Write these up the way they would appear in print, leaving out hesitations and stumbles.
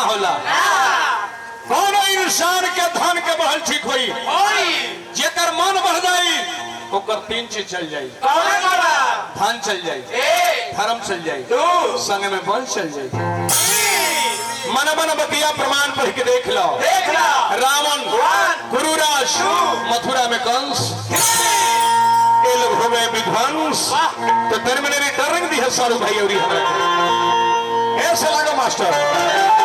होला कौन इंसान के धन के बहल ठीक होई जेकर मन बढ़ जाई ओकर तीन चीज चल जाई धन चल जाई धर्म चल जाई संग में बल चल जाई मन मन बतिया प्रमाण पढ़ के देख लो रावण गुरुराज मथुरा में कंस ये लोग हो गए विध्वंस तो टर्मिनरी टर्निंग दी है सारू भाई और ऐसे लगा मास्टर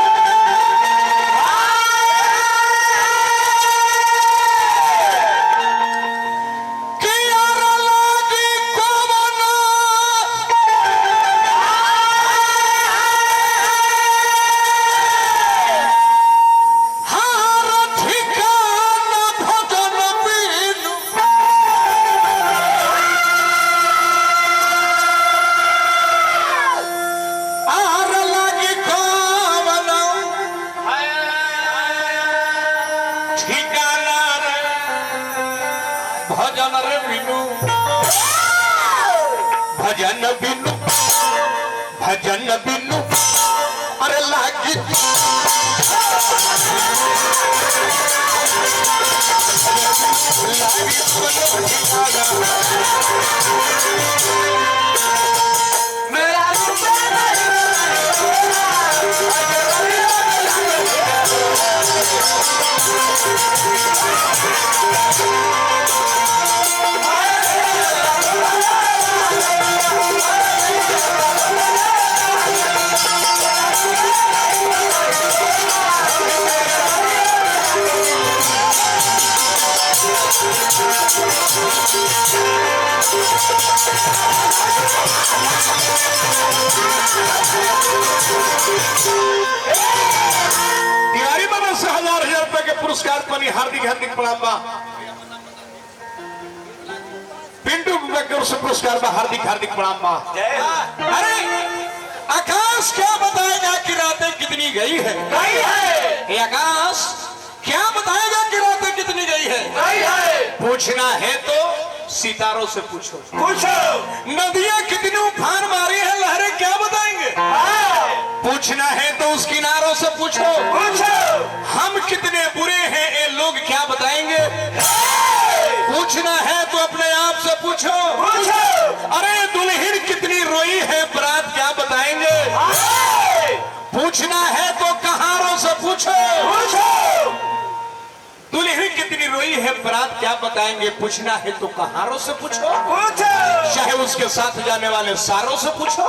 भजन बिनु अरे लागी तिवारी बाबा से 1000 रुपए के पुरस्कार पर हार्दिक हार्दिक प्रणाम बा पिंटू के से पुरस्कार बा हार्दिक हार्दिक प्रणाम बा अरे आकाश क्या बताएगा कि रातें कितनी गई है ये आकाश क्या बताएगा कि रातें कितनी गई है पूछना है तो सितारों से पूछो नदियां कितनी उफान मारी है लहरें क्या बताएंगे पूछना है तो उस किनारों से पूछो हम कितने बुरे हैं ये लोग क्या बताएंगे पूछना है तो अपने आप से पूछो अरे दुल्हन कितनी रोई है बारात क्या बताएंगे पूछना है तो कहारों से पूछो दुल्हन कितनी रोई है बारात क्या बताएंगे पूछना है तो कहारों से पूछो चाहे उसके साथ जाने वाले सारों से पूछो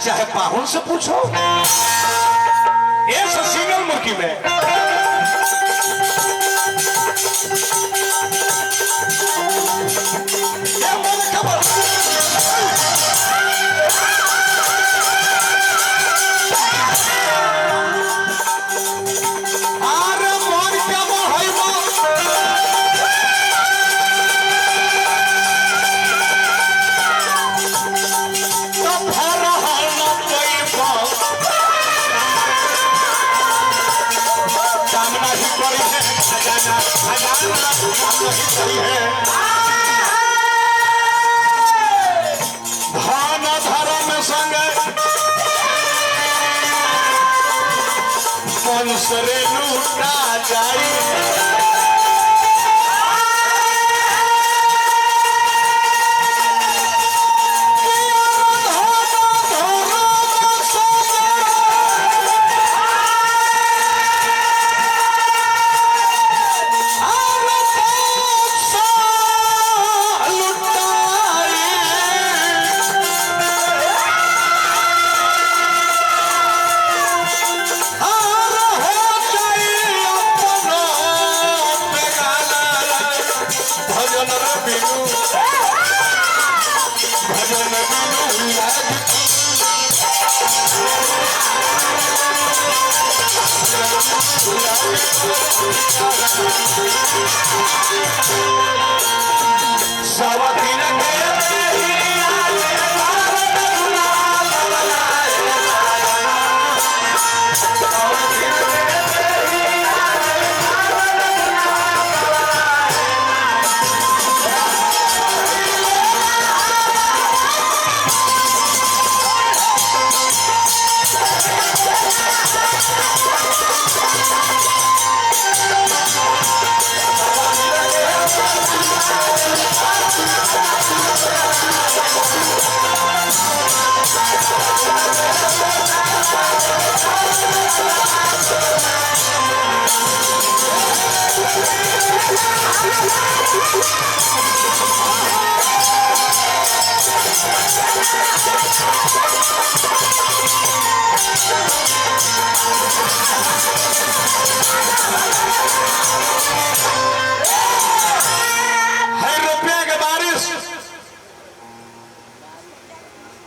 चाहे पाहुन से पूछो ये सिंगल मुर्गी में धन धर्म संग कंसरे लूटा जाए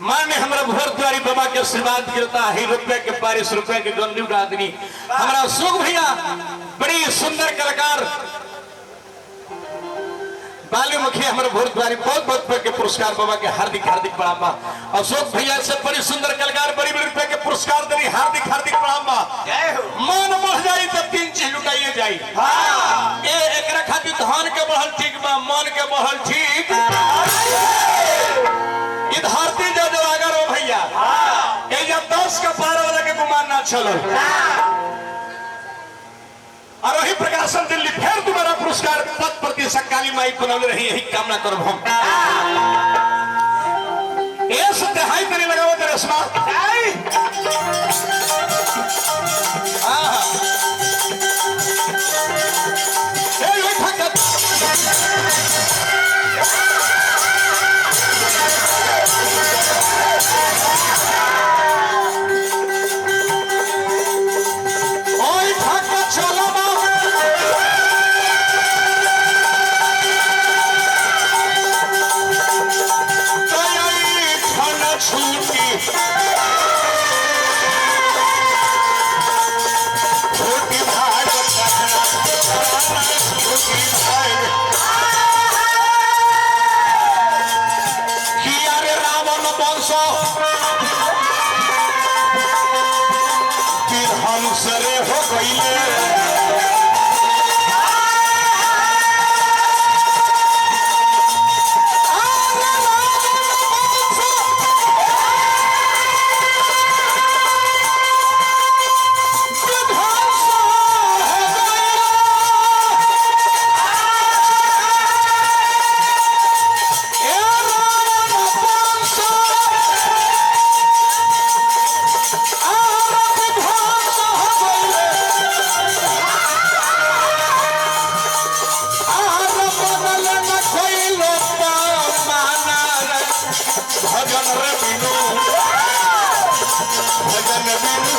माने हमारा भोरद्वारी बाबा के आशीर्वाद गिरता है रुपए के बारिश रुपए के गंदू का आदमी हमारा सुख भैया बड़ी सुंदर कलाकार बाली मुखी हमारे भोरद्वारी बहुत बहुत रुपए के पुरस्कार बाबा के हार्दिक हार्दिक प्रणाम अशोक भैया से बड़ी सुंदर कलाकार बड़ी बड़ी रुपए के पुरस्कार देनी हार्दिक हार्दिक प्रणाम मन बढ़ जाए तो 3 चीज लुटाइए जाए एक खातिर धन के बढ़ल ठीक बा मन के बढ़ल ठीक धरती जो अगर हो भैया ये जब 10 का 12 वाला के गुमान ना चलो और वही प्रकाशन दिल्ली फिर तुम्हारा पुरस्कार पद प्रतिशत काली माई बनल रही यही कामना करो हम ये सत्याई तेरे लगाओ तेरे स्मार्ट सरे हो गई भजन बिनु